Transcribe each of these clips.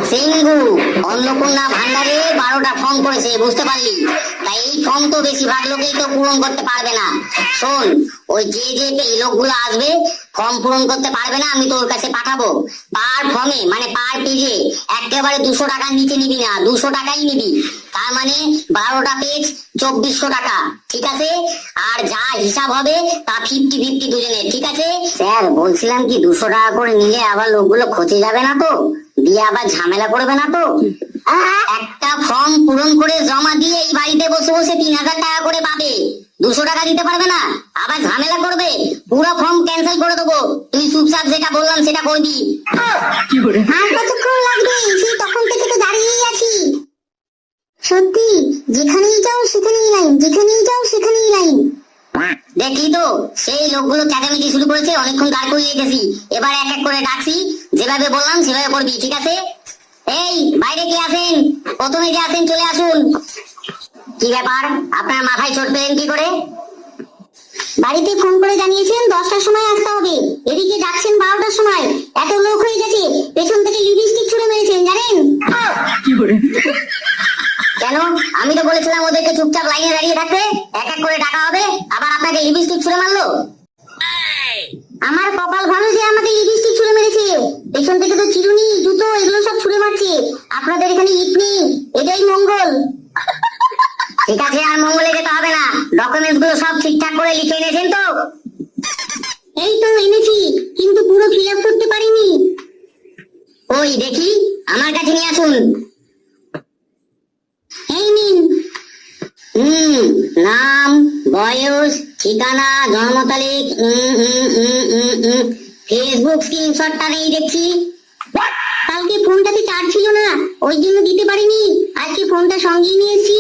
সিংহু অন্নপূর্ণা ভান্ডারে 12টা form করেছে, বুঝতে পারলি? তাই এই ফর্ম তো বেশিরভাগ লোকেই তো পূরণ করতে পারবে না। শোন, ওই যে এই লোকগুলো আসবে ফর্ম পূরণ করতে পারবে না, আমি তোর কাছে পাঠাবো। পার ফর্মে মানে পার পেজে একেবারে 200 টাকার নিচে নিবি না, 200 টাকাই নিবি। তার মানে 12টা পেজ 2400 টাকা, ঠিক আছে? আর যা হিসাব হবে তা 50-50 দুজনের, ঠিক আছে? স্যার বলছিলাম কি, 200 টাকা করে নিলে আবার লোকগুলো খচে যাবে না তো, দিয়ে আবার ঝামেলা করবে না তো? একটা ফর্ম পূরণ করে জমা দিয়ে এই বাড়িতে বসে বসে 3000 টাকা করে পাবে, 200 টাকা দিতে পারবে না, আবার ঝামেলা করবে। পুরো ফর্ম ক্যান্সেল করে দেবো, তুই চুপচাপ যেটা বললাম সেটা করবি। আর কতক্ষণ লাগবে? সেই তখন থেকে তো দাঁড়িয়েই আছি। সত্যি, যেখানেই যাও সেখানেই লাইন, যেখানেই যাও সেখানেই লাইন। দেখলি তো, সেই লোকগুলো চেঁচামেচি শুরু করেছে, অনেকক্ষণ দাঁড় করিয়ে রেখেছি। এবার এক এক করে ডাকছি, যেভাবে বললাম সেভাবে করবি, ঠিক আছে? এই বাইরে কে আছেন? প্রথমে যে আছেন চলে আসুন। কি ব্যাপার, আপনার মাথায় চোট পেলেন কি করে? বাড়িতে ফোন করে জানিয়েছেন 10টার সময় আসতে হবে, এদিকে ডাকছেন 12টার সময়। এত লোক হয়ে গেছে, পেছন থেকে লিপস্টিক ছুড়ে মেরেছেন, জানেন? কেন? আমি তো বলেছিলাম ওদেরকে চুপচাপ লাইনে দাঁড়িয়ে থাকতে, এক এক করে ডাকা হবে, আবার আপনাকে লিপস্টিক ছুড়ে মারলো। আমার কপাল ভালো যে আমাকে লিপস্টিক ছুড়ে মেরেছে, পেছন থেকে তো চিরুনি, জুতো এগুলো সব ছুড়ে মারছে। আপনাদের এখানে ইট নেই, এটাই মঙ্গল। ঠিক আছে, আর মঙ্গলে যেতে হবে না, ডকুমেন্টস গুলো সব ঠিকঠাক করে লিখে এনেছেন তো? এই তো এনেছি, কিন্তু পুরো ফিল আপ করতে পারিনি। ওই দেখি, আমার কাছে নিয়ে আসুন। এই নিন। নাম, বয়স, ঠিকানা, জন্ম তারিখ, ফেসবুক স্ক্রিনশটটা নেই দেখছি। কালকে ফোনটাতে চার্জ ছিল না, ওই জন্য দিতে পারিনি, আজকে ফোনটা সঙ্গে নিয়েছি।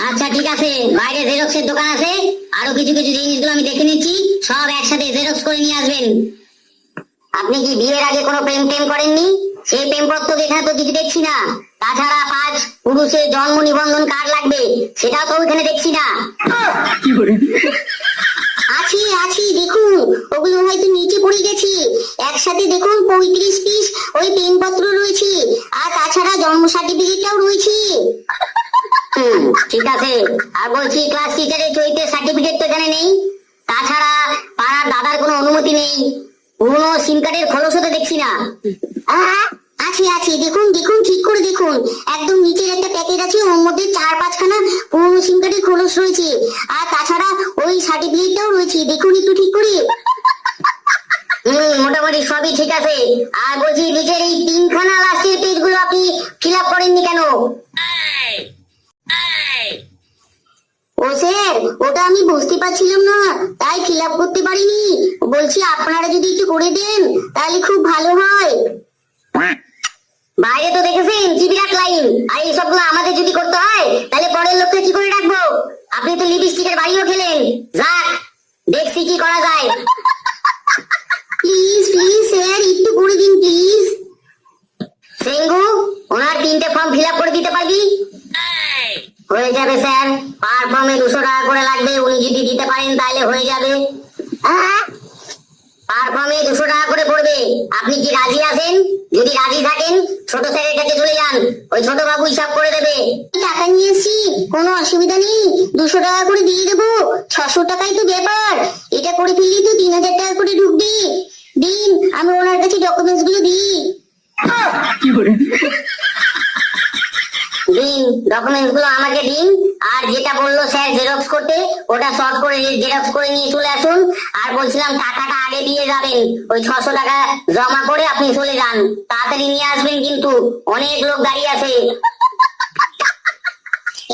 আচ্ছা ঠিক আছে, বাইরে জেরক্সের দোকান আছে, আরো কিছু কিছু জিনিসগুলো আমি দেখে নিচ্ছি, সব একসাথে জেরক্স করে নিয়ে আসবেন। আপনি কি বিয়ের আগে কোনো প্রেম টেম করেননি? সেই প্রেমপত্র এখানে তো কিছু দেখছি না। তাছাড়া 5 পুরুষের জন্ম নিবন্ধন কার্ড লাগবে, সেটাও তো ওইখানে দেখছি না। আছি আছি, দেখুন ওগুলো হয়তো নিচে পড়ে গেছে। একসাথে দেখুন 35 পিস ওই পেনপত্র রয়েছে, আর তাছাড়া জন্ম সার্টিফিকেটটাও রয়েছে। ঠিক আছে, আর বলছি ক্লাস টিচারের চরিত্রের সার্টিফিকেট তো এখানে নেই। তাছাড়া পাড়ার দাদার কোনো অনুমতি নেই, পুরনো সিম কার্ডের খোলসও তো দেখছি না। আছে আছে, দেখুন দেখুন, ঠিক করে দেখুন, একদম নিচের একটা প্যাকেট আছে, ওর মধ্যে 4-5খানা পুরনো সিম কার্ডের খোলস রয়েছে, আর তাছাড়া ওই সার্টিফিকেটটাও রয়েছে, দেখুন একটু ঠিক করে। মোটামুটি সবই ঠিক আছে। আর বলছি নিচের এই 3খানা লাস্টের পেজ গুলো আপনি ফিল আপ করেননি কেন? ও স্যার, ওটা আমি বুঝতে পারছিলাম না, তাই ফিল আপ করতে পারিনি। বলছি আপনারা যদি একটু করে দেন তাহলে খুব ভালো হয়। বাইরে তো দেখেছেন কি বিরাট লাইন, আর এই সবগুলো আমাদের যদি করতে হয় তাহলে পরের লোককে কি করে রাখবো? আপনি তো লিপস্টিকের বাড়িও খেলেন, যাক দেখছি কি করা যায়। প্লিজ প্লিজ স্যার, একটু করে দিন প্লিজ। সিংহু, ওনার 3টে ফর্ম ফিল আপ করে দিতে পারবি? হয়ে যাবে স্যার, পার ফর্মে 200 টাকা করে লাগবে, উনি যদি দিতে পারেন তাহলে হয়ে যাবে। পার ফর্মে 200 টাকা করে পড়বে, আপনি কি রাজি আছেন? যদি রাজি থাকেন ছোট স্যারের কাছে চলে যান, ওই ছোট বাবু হিসাব করে দেবে। টাকা নিয়ে এসছি, কোনো অসুবিধা নেই, 200 টাকা করে দিয়ে দেবো। 600 টাকাই তো ব্যাপার, এটা করে ফেললেই তো 3000 টাকা করে ঢুকবে। দিন, আমি ওনার কাছে ডকুমেন্টস গুলো দিই। দিন, ডকুমেন্টস গুলো আমাকে দিন, আর যেটা বললো স্যার জেরক্স করতে, ওটা শর্ট করে জেরক্স করে নিয়ে চলে আসুন। আর বলছিলাম টাকাটা আগে দিয়ে যাবেন, ওই 600 টাকা জমা করে আপনি চলে যান, তাড়াতাড়ি নিয়ে আসবেন কিন্তু, অনেক লোক দাঁড়িয়ে আছে।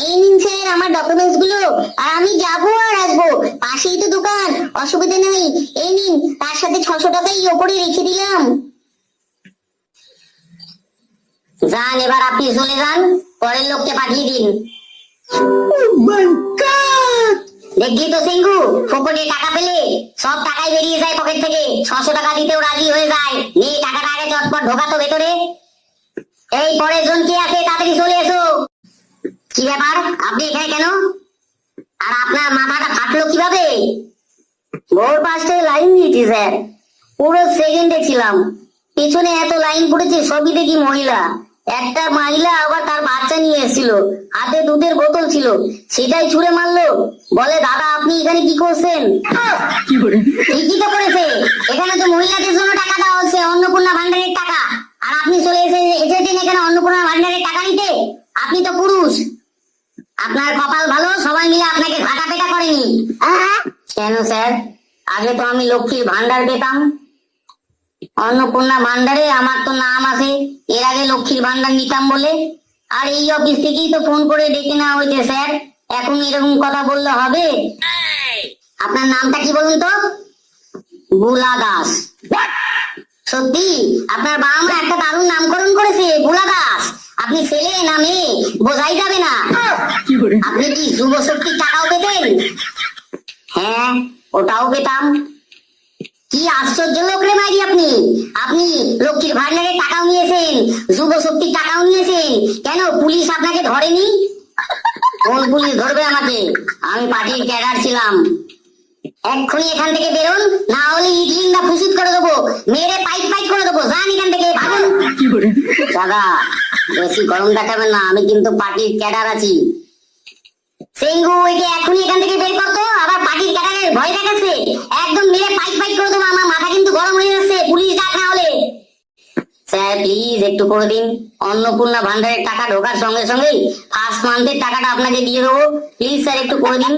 এই নিন স্যার আমার ডকুমেন্টস গুলো, আর আমি যাবো আর আসবো, পাশেই তো দোকান, অসুবিধা নেই। এই নিন, তার সাথে 600 টাকাই ওপরে রেখে দিলাম। যান, এবার আপনি চলে যান, পরের লোককে পাঠিয়ে দিন। দেখলি তো সিংহু, ফোকটে টাকা পেলে সব টাকাই বেরিয়ে যায় পকেট থেকে, 600 টাকা দিতেও রাজি হয়ে যায়। নিয়ে টাকাটা আগে চটপট ঢোকাতো ভেতরে। এই পরের জন কি আছে, তাড়াতাড়ি চলে এসো। কি ব্যাপার, আপনি এখানে কেন? আর আপনার মাথাটা ফাটলো কিভাবে? ভোর 5টায় লাইন দিয়েছি স্যার, পুরো সেকেন্ডে ছিলাম, পেছনে এত লাইন পড়েছে, সবই দেখি মহিলা। একটা মহিলা আবার তার বাচ্চা নিয়ে এসেছিল, হাতে দুধের বোতল ছিল, সেটাই ছুঁড়ে মারলো। বলে, দাদা আপনি এখানে কি করছেন? ঠিকই তো করেছে, এখানে তো মহিলাদের জন্য টাকা দেওয়া হচ্ছে, অন্নপূর্ণা ভান্ডারের টাকা। আর আপনি চলে এসেছেন এখানে অন্নপূর্ণা ভান্ডারের টাকা নিতে? আপনি তো পুরুষ। আপনার কপাল ভালো, সবাই মিলে আপনাকে ঘাটা পেটা করেনি। কেন স্যার? আগে তো আমি লক্ষ্মীর ভান্ডার পেতাম, অন্নপূর্ণা ভান্ডারে আমার তো নাম আছে। এর আগে লক্ষ্মীর ভান্ডার নিতাম বলে। আর এই অফিস থেকেই তো ফোন করে ডেকে নেওয়া হয়েছে স্যার, এখন এরকম কথা বললে হবে? আপনার নামটা কি বলুন তো? বুলা দাস। সত্যি? আপনার বাবা মা একটা দারুণ নামকরণ করেছে, বুলা দাস। আপনি ছেলে না মেয়ে বোঝাই যাবে না। আপনি কি যুব শক্তির টাকাও পেতেন? হ্যাঁ, ওটাও পেতাম। কি আশ্চর্য লোক রে মাইরি আপনি! আপনি লক্ষ্মীর ভান্ডারের টাকাও নিয়েছেন, যুব শক্তির টাকাও নিয়েছেন, কেন পুলিশ আপনাকে ধরেনি? কোন পুলিশ ধরবে আমাকে? আমি পার্টির ক্যাডার ছিলাম। এক্ষুনি এখান থেকে বেরোন, না হলে ইডলিংটা ফুসুত করে দেবো, মেরে পাইপ পাইপ করে দেবো। যান এখান থেকে, ভাগুন। দাদা বেশি গরম দেখাবেন না, আমি কিন্তু পার্টির ক্যাডার আছি। সেঙ্গু, একে এক্ষুনি এখান থেকে বের করতো, আবার পার্টির ক্যাডারের ভয় দেখাচ্ছে। একদম মেরে পাইপ পাইপ করে দেবো, আমার মাথা কিন্তু গরম হয়ে যাচ্ছে, পুলিশ ডাক না হলে। স্যার প্লিজ একটু করে দিন, অন্নপূর্ণা ভান্ডারের টাকা ঢোকার সঙ্গে সঙ্গেই ফার্স্ট মান্থের টাকাটা আপনাকে দিয়ে দেবো। প্লিজ স্যার একটু করে দিন।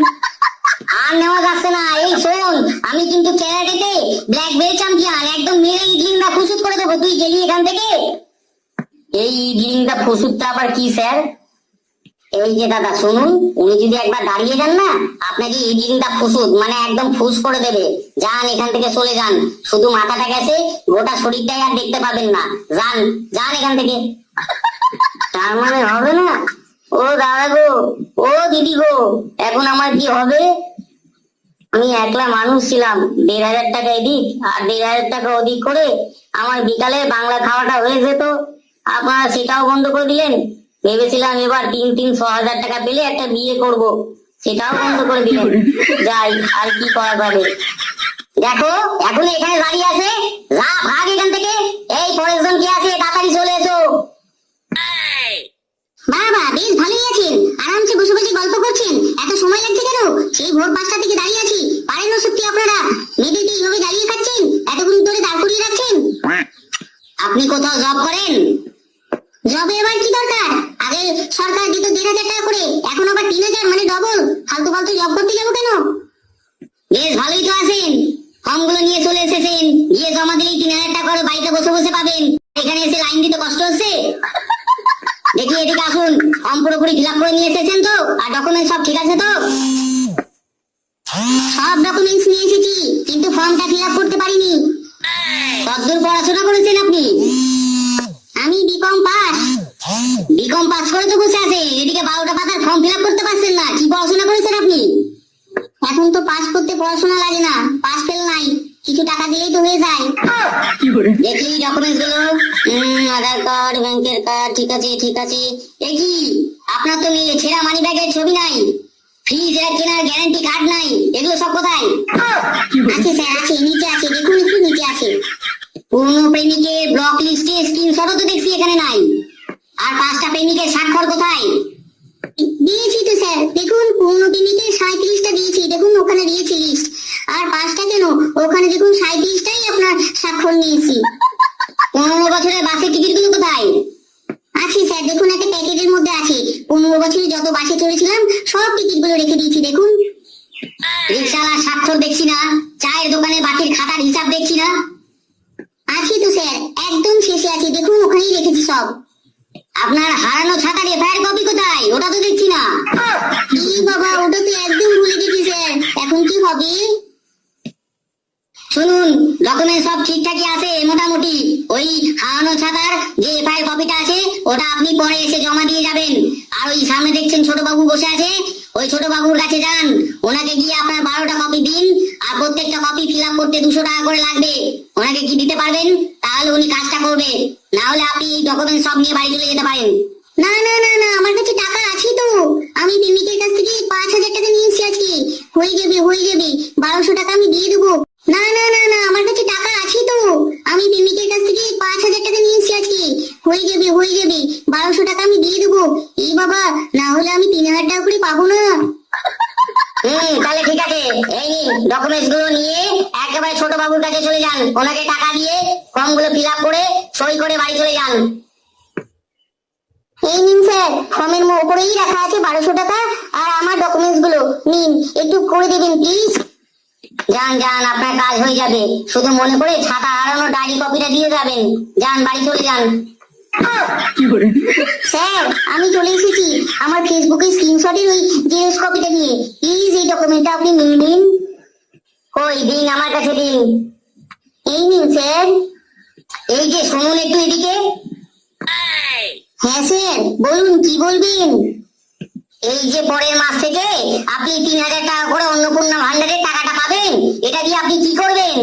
আর নেওয়া যাচ্ছে না। এই শোন, আমি কিন্তু ক্যারাটেতে ব্ল্যাক বেল্ট চ্যাম্পিয়ন, একদম মেরে ইডলিংটা ফুসুত করে দেবো। তুই গেলি এখান থেকে। এই ইডলিংটা ফুসুতটা আবার কি স্যার? এই যে দাদা শুনুন, উনি যদি একবার দাঁড়িয়ে যান না, আপনাকে ইডলিংটা ফুসুত মানে একদম ফুস করে দেবে। যান এখান থেকে, চলে যান। শুধু মাথাটা গেছে, গোটা শরীরটাই আর দেখতে পাবেন না। যান, যান এখান থেকে। তার মানে হবে না? ও দাদা গো, ও দিদি গো, এখন আমার কি হবে? আমি একলা মানুষ ছিলাম, 1,500 টাকা এদিক আর 1,500 টাকা ওদিক করে আমার বিকালে বাংলা খাওয়াটা হয়ে যেত। আপনারা সেটাও বন্ধ করে দিলেন। ভেবেছিলাম এবার 6,000 টাকা পেলে একটা বিয়ে করব, সেটাও বন্ধ করে দিলেন। যাই, আর কি করা যাবে। দেখো এখন এখানে দাঁড়িয়ে আছে, যা ভাগ এখান থেকে। এই পরেশজন কি আছে, তাড়াতাড়ি চলে এসো। বাবা বেশ ভালোই আছেন, আরামসে বসে বসে গল্প করছেন। এত সময় লাগছে কেন? সেই ভোর 5টা থেকে দাঁড়িয়ে আছি। পারেন না সত্যি আপনারা? মেয়েদেরকে এইভাবে দাঁড়িয়ে খাচ্ছেন, এতক্ষণ ধরে দাঁড় করিয়ে রাখছেন। আপনি কোথাও জব করেন? জবে এবার কি দরকার? আগে সরকার দিত 1,500 টাকা করে, এখন আবার 3,000, মানে ডবল। ফালতু ফালতু জব করতে যাবো কেন? বেশ ভালোই তো আছেন, ফর্মগুলো নিয়ে চলে এসেছেন, গিয়ে জমা দিলেই 3,000 টাকা করে বাড়িতে বসে বসে পাবেন। এখানে এসে লাইন দিতে কষ্ট হচ্ছে? দেখি এদিকে আসুন, ফর্ম পুরোপুরি ফিল আপ করে নিয়ে এসেছেন তো? আর ডকুমেন্ট সব ঠিক আছে তো? সব ডকুমেন্টস নিয়ে এসেছি, কিন্তু ফর্মটা ফিল আপ করতে পারিনি। কতদূর পড়াশোনা করেছেন আপনি? আমি বিকম পাস। বিকম পাস করে তো বসে আছে, এদিকে 12টা পাতার ফর্ম ফিল আপ করতে পারছেন না। কি পড়াশোনা করেছেন আপনি? এখন তো পাস করতে পড়াশোনা লাগে না, পাস ফেল নাই, কিছু টাকা দিলেই তো হয়ে যায়। দেখি ডকুমেন্টস গুলো। আধার কার্ড, ব্যাংকের কার্ড, ঠিক আছে ঠিক আছে। এ কি, আপনার তো ছেঁড়া মানি ব্যাগের ছবি নাই, ফ্রিজ কেনার গ্যারান্টি কার্ড নাই, এগুলো সব কোথায়? আছে স্যার, আছে, নিচে আছে, দেখুন একটু নিচে আছে। পুরনো প্রেমিকের ব্লক লিস্টে স্ক্রিনশটও তো দেখছি এখানে নাই। আর 5টা প্রেমিকের স্বাক্ষর কোথায়? দিয়েছি তো স্যার, দেখুন পুরনো প্রেমিকের 37টা দিয়েছি, দেখুন ওখানে দিয়েছি লিস্ট। আর 5টা কেন, ওখানে দেখুন 37টাই আপনার স্বাক্ষর নিয়েছি। 15 বছরের বাসের টিকিট গুলো কোথায়? আছে স্যার, দেখুন একটা প্যাকেটের মধ্যে আছে। 15 বছরে যত বাসে চড়েছিলাম সব টিকিট গুলো রেখে দিয়েছি, দেখুন। রিক্সাওয়ালার স্বাক্ষর দেখছি না, চায়ের দোকানে বাকির খাতার হিসাব দেখছি না। আছে তো স্যার, একদম শেষে আছে, দেখুন ওখানেই রেখেছি সব। আপনার হারানো ছাতার এফআইআর কপি কোথায়? ওটা তো দেখছি না। এই বাবা, ওটা তো একদম ভুলে গেছি স্যার, এখন কি হবে? শুনুন, ডকুমেন্ট সব ঠিকঠাকই আছে মোটামুটি। ওই হারানো ছাতার যে এফআইআর কপিটা আছে, ওটা আপনি পরে এসে জমা দিয়ে যাবেন। আর ওই সামনে দেখছেন ছোট বাবু বসে আছে, ওই ছোট বাবুর কাছে যান, ওনাকে গিয়ে আপনার 12টা কপি দিন। আর প্রত্যেকটা কপি ফিল আপ করতে 200 টাকা করে লাগবে। ওনাকে কি দিতে পারবেন? তাহলে উনি কাজটা করবে, না হলে আপনি ডকুমেন্ট সব নিয়ে বাড়ি চলে যেতে পারেন। না না না না, আমার কাছে টাকা আছে তো। আমি প্রেমিকের কাছ থেকে 5,000 টাকা নিয়েছি আজকে। হয়ে যাবে হয়ে যাবে, 1,200 টাকা আমি দিয়ে দেবো। না না না না, আমার কাছে টাকা আছে তো। আমি প্রেমিকের কাছ থেকে কাছে চলে যান, ওনাকে টাকা দিয়ে ফর্মগুলো ফিল আপ করে সই করে বাড়ি চলে যান। এই নিন স্যার, ফর্মের উপরেই রাখা আছে 1200 টাকা, আর আমার ডকুমেন্টস গুলো নিন, একটু করে দেবেন প্লিজ। যান যান, আপনার কাজ হয়ে যাবে। শুধু মনে করে ছাতা হারানো ডায়েরি কপিটা দিয়ে যাবেন। যান, বাড়ি চলে যান। স্যার, আমি চলে এসেছি আমার ফেসবুকে স্ক্রিনশটের ওই জেরক্স কপিটা নিয়ে। প্লিজ এই ডকুমেন্টটা আপনি নিয়ে নিন। কই দিন, আমার কাছে দিন। এই নিন স্যার। এই যে শুনুন একটু এদিকে। হ্যাঁ স্যার, বলুন কি বলবেন। এই যে পরের মাস থেকে আপনি 3000 টাকা করে অন্নপূর্ণা ভান্ডারের টাকাটা পাবেন। এটা দিয়ে আপনি কি করবেন?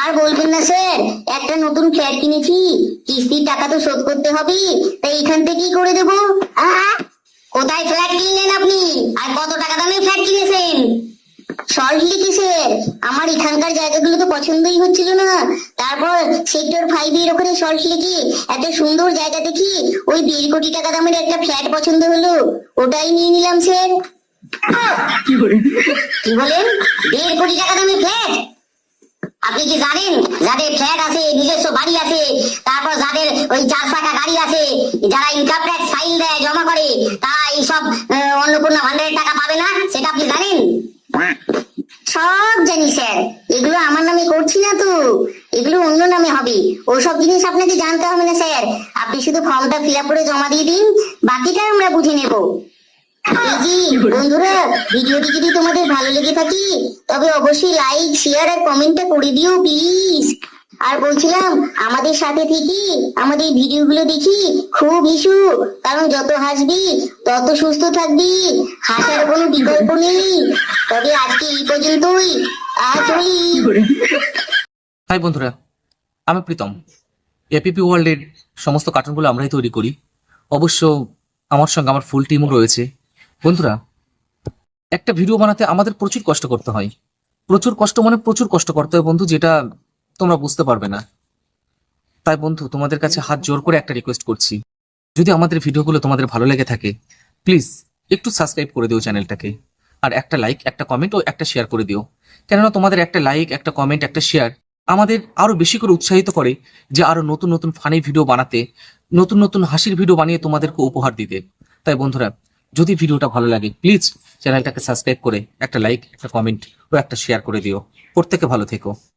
আর বলবেন না স্যার, একটা নতুন ফ্ল্যাট কিনেছি, কিস্তির টাকা তো শোধ করতে হবে, তাই এখান থেকেই করে দেবো। কোথায় ফ্ল্যাট কিনলেন আপনি, আর কত টাকা দামে ফ্ল্যাট কিনেছেন? সল্ট লেকে স্যার, আমার এখানকার জায়গাগুলো তো পছন্দই হচ্ছিল না, তারপর সেক্টর 5 এর ওখানে সল্ট লেকে একটা সুন্দর জায়গা দেখি ওই 1.5 কোটি টাকা দামের একটা ফ্ল্যাট পছন্দ হলো, ওটাই নিয়ে নিলাম স্যার। কি বলেন? 1.5 কোটি টাকা দামের ফ্ল্যাট? আপনি কি জানেন যাদের ফ্ল্যাট আছে, নিজস্ব বাড়ি আছে, তারপর যাদের ওই 4 চাকা গাড়ি আছে, যারা ইনকাম ট্যাক্স ফাইল দেয়, জমা করে, তারা এইসব অন্নপূর্ণা ভান্ডারের টাকা পাবে না? সেটা আপনি জানেন? সব জানি স্যার, এগুলো আমার নামে করছি না তো, এগুলো অন্য নামে হবে। ওসব জিনিস আপনাকে জানতে হবে না স্যার, আপনি শুধু ফর্মটা ফিল আপ করে জমা দিয়ে দিন, বাকিটা আমরা বুঝে নেব। এই যে বন্ধুরা, ভিডিওটি যদি তোমাদের ভালো লেগে থাকে তবে অবশ্যই লাইক, শেয়ার আর কমেন্টটা করে দিও প্লিজ। আর বলছিলাম, আমাদের সাথে থেকে আমাদের ভিডিওগুলো দেখি খুব হিসু, কারণ যত হাসবি তত সুস্থ থাকবি, হাসার কোনো বিকল্প নেই। তবে আজকে এই পর্যন্তই, আর চলি। হাই বন্ধুরা, আমি প্রীতম। এপিপি ওয়ার্ল্ডের সমস্ত কার্টুনগুলো আমরাই তৈরি করি। অবশ্য আমার সঙ্গে আমার ফুল টিমও রয়েছে। বন্ধুরা, একটা ভিডিও বানাতে আমাদের প্রচুর কষ্ট করতে হয়। প্রচুর কষ্ট মানে প্রচুর কষ্ট করতে হয় বন্ধু, যেটা তোমরা বুঝতে পারবে না। তাই বন্ধু, তোমাদের কাছে হাত জোর করে একটা রিকোয়েস্ট করছি, যদি আমাদের ভিডিওগুলো তোমাদের ভালো লেগে থাকে প্লিজ একটু সাবস্ক্রাইব করে দিও চ্যানেলটাকে, আর একটা লাইক, একটা কমেন্ট ও একটা শেয়ার করে দিও। কেননা তোমাদের একটা লাইক, একটা কমেন্ট, একটা শেয়ার আমাদের আরো বেশি করে উৎসাহিত করে যে আরো নতুন নতুন ফানি ভিডিও বানাতে, নতুন নতুন হাসির ভিডিও বানিয়ে তোমাদেরকে উপহার দিতে। তাই বন্ধুরা, যদি ভিডিওটা ভালো লাগে প্লিজ চ্যানেলটাকে সাবস্ক্রাইব করে একটা লাইক, একটা কমেন্ট ও একটা শেয়ার করে দিও। প্রত্যেকে ভালো থেকো।